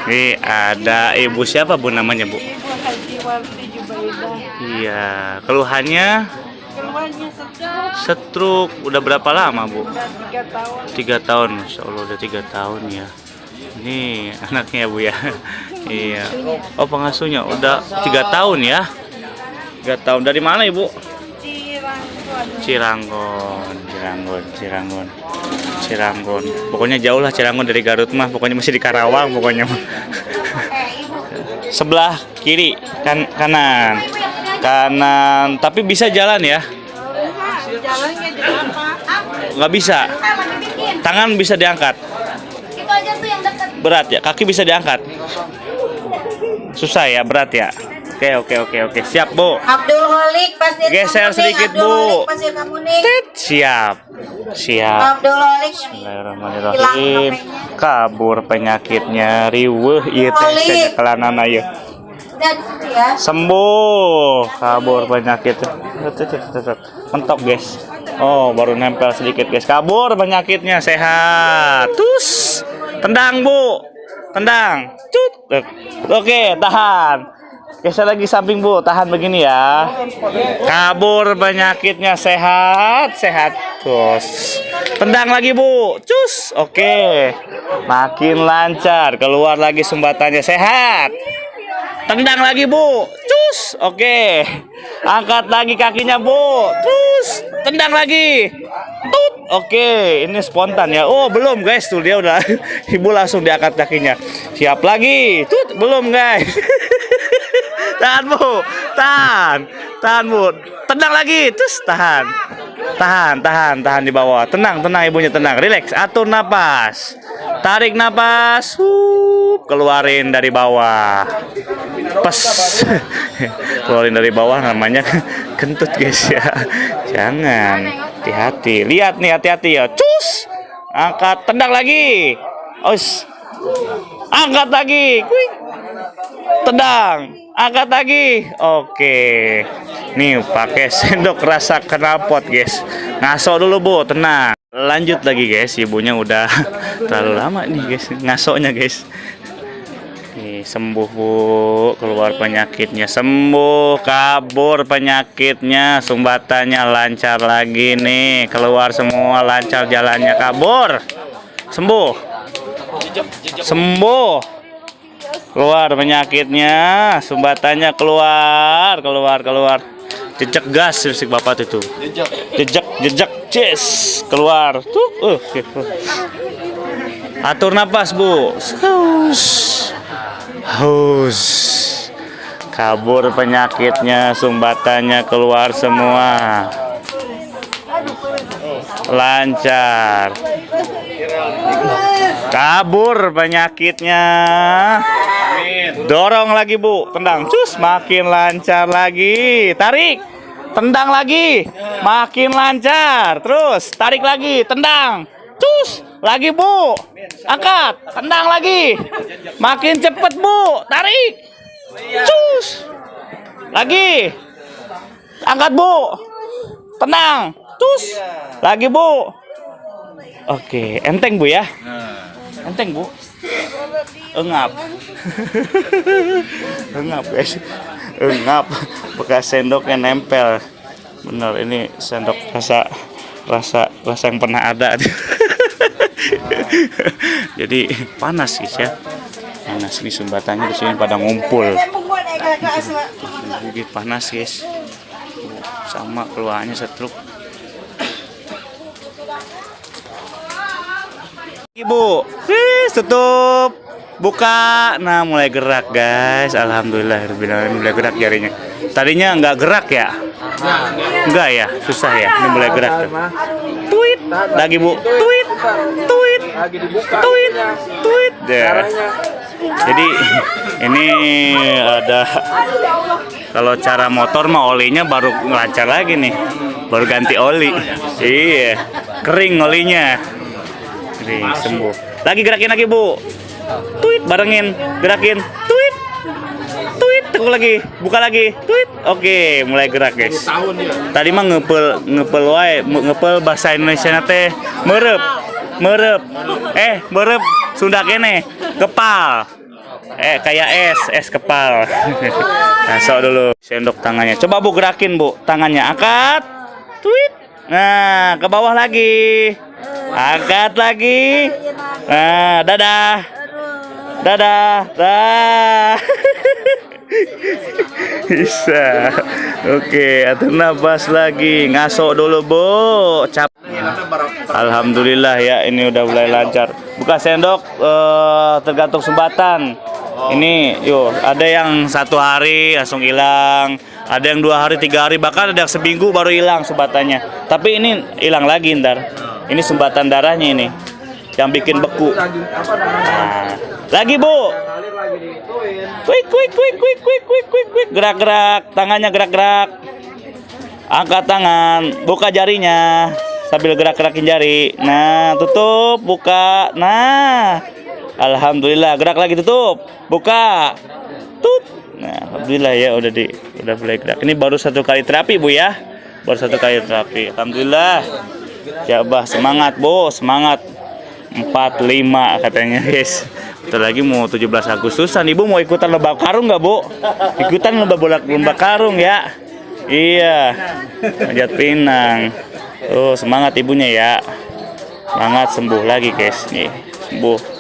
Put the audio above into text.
Ini ada ibu siapa bu namanya bu? Ibu Haji Warti Jubaidah. Iya, keluhannya Keluarnya stroke. Udah berapa lama bu? udah 3 tahun. 3 tahun, Masya Allah udah 3 tahun ya. Ini anaknya bu ya. Iya. Oh pengasuhnya udah 3 tahun ya. 3 tahun dari mana ibu? Ciranggon. Pokoknya jauh lah Ciranggon dari Garut mah. Pokoknya masih di Karawang pokoknya. Sebelah kiri, kanan. Tapi bisa jalan ya? Jalannya di apa? Nggak bisa. Tangan bisa diangkat. Itu aja tuh yang dekat. Berat ya, kaki bisa diangkat. Susah ya, berat ya. Oke. Siap, Bu. Abdul Holik pasir Geser Kamuning, sedikit, Abdul Bu. Holik pasir Kamuning. Siap. Abdul Holik. Bismillahirrahmanirrahim. Kabur penyakitnya, riweuh ieu teh cenah kelanana ieu. Dan situ ya. Sembuh, kabur penyakit. Mentok, guys. Oh, baru nempel sedikit, guys. Kabur penyakitnya, sehat. Tus. Tendang, Bu. Tendang. Cut. Oke, tahan. Geser lagi samping Bu, tahan begini ya. Kabur penyakitnya, sehat. Terus. Tendang lagi Bu, cus. Oke. Makin lancar, keluar lagi sumbatannya, sehat. Tendang lagi Bu, cus. Oke. Angkat lagi kakinya Bu, terus. Tendang lagi. Tut. Oke, ini spontan ya. Oh, belum guys, tuh dia udah. Ibu langsung diangkat kakinya. Siap lagi. Tut, belum guys. Tahan Bu, tahan Bu. Tendang lagi, terus tahan di bawah. Tenang ibunya, tenang. Relax, atur napas. Tarik napas, keluarin dari bawah. Pes. Keluarin dari bawah namanya kentut guys ya. Jangan, hati-hati. Lihat nih, hati-hati ya. Cus. Angkat, tendang lagi. Os. Angkat lagi. Kuik. Tendang. Angkat lagi. Oke. Nih pakai sendok rasa knalpot guys. Ngaso dulu Bu, tenang. Lanjut lagi guys. Ibunya udah terlalu lama nih guys ngasoknya guys. Nih sembuh Bu, keluar penyakitnya, sembuh, kabur penyakitnya, sumbatannya lancar lagi nih, keluar semua, lancar jalannya, kabur. Sembuh. Keluar penyakitnya, sumbatannya keluar. Jejak gas musik bapak itu. Jejak, yes, keluar. Atur napas Bu. Hus. Kabur penyakitnya, sumbatannya keluar semua. Lancar. Kabur penyakitnya. Dorong lagi Bu, tendang, cus, makin lancar lagi. Tarik, tendang lagi, makin lancar. Terus tarik lagi, tendang, cus, lagi Bu. Angkat, tendang lagi, makin cepet Bu. Tarik, cus, lagi. Angkat Bu, tenang, cus, lagi Bu. Oke, enteng Bu ya. Enteng Bu. Engap. Engap guys. Engap. Bekas sendoknya nempel. Bener, ini sendok rasa yang pernah ada. Jadi panas guys ya. Panas nih sumbatannya di sini pada ngumpul. Jadi panas guys. Sama keluarnya setruk. Ibu, tutup, buka. Nah, mulai gerak guys. Alhamdulillah, mulai gerak jarinya. Tadinya nggak gerak ya? Enggak ya, susah ya. Ini mulai gerak tuh. Tweet, lagi Bu. Tweet. Deh. Jadi ini ada, kalau cara motor mah olinya baru lancar lagi nih. Baru ganti oli. Iya, kering olinya. Sembuh. Lagi gerakin lagi Bu. Tweet, barengin, gerakin. Tweet. Tekuk lagi, buka lagi. Tweet. Oke, mulai gerak guys. Tadi mah ngepel wae, ngepel bahasa Indonesia teh merep. Merep Sunda kene, kepal. Kayak es kepal. Masuk dulu sendok tangannya. Coba Bu gerakin Bu, tangannya angkat. Tweet. Nah, ke bawah lagi. Angkat lagi. Nah, dadah. Dadah. Dah. Bisa. Oke, atur nafas lagi. Ngasok dulu, Bu. Cap. Alhamdulillah ya, ini udah mulai lancar. Buka sendok tergantung sumbatan. Ini, yuk, ada yang 1 hari langsung hilang, ada yang 2 hari, 3 hari, bahkan ada yang seminggu baru hilang sumbatannya. Tapi ini hilang lagi ntar. Ini sumbatan darahnya ini, yang bikin beku. Nah, lagi Bu. Quick. Gerak-gerak, tangannya gerak-gerak. Angkat tangan, buka jarinya sambil gerak-gerakin jari. Nah, tutup, buka. Nah, alhamdulillah, gerak lagi, tutup, buka, tut. Nah, alhamdulillah ya udah mulai gerak. Ini baru 1 kali terapi Bu ya, baru 1 kali terapi. Alhamdulillah. Coba semangat Bu, semangat. 45 katanya guys. Bentar lagi mau 17 Agustusan. Ibu mau ikutan lomba karung nggak Bu? Ikutan lomba karung ya. Iya, Manjat Pinang. Semangat ibunya ya. Semangat, sembuh lagi guys nih, sembuh.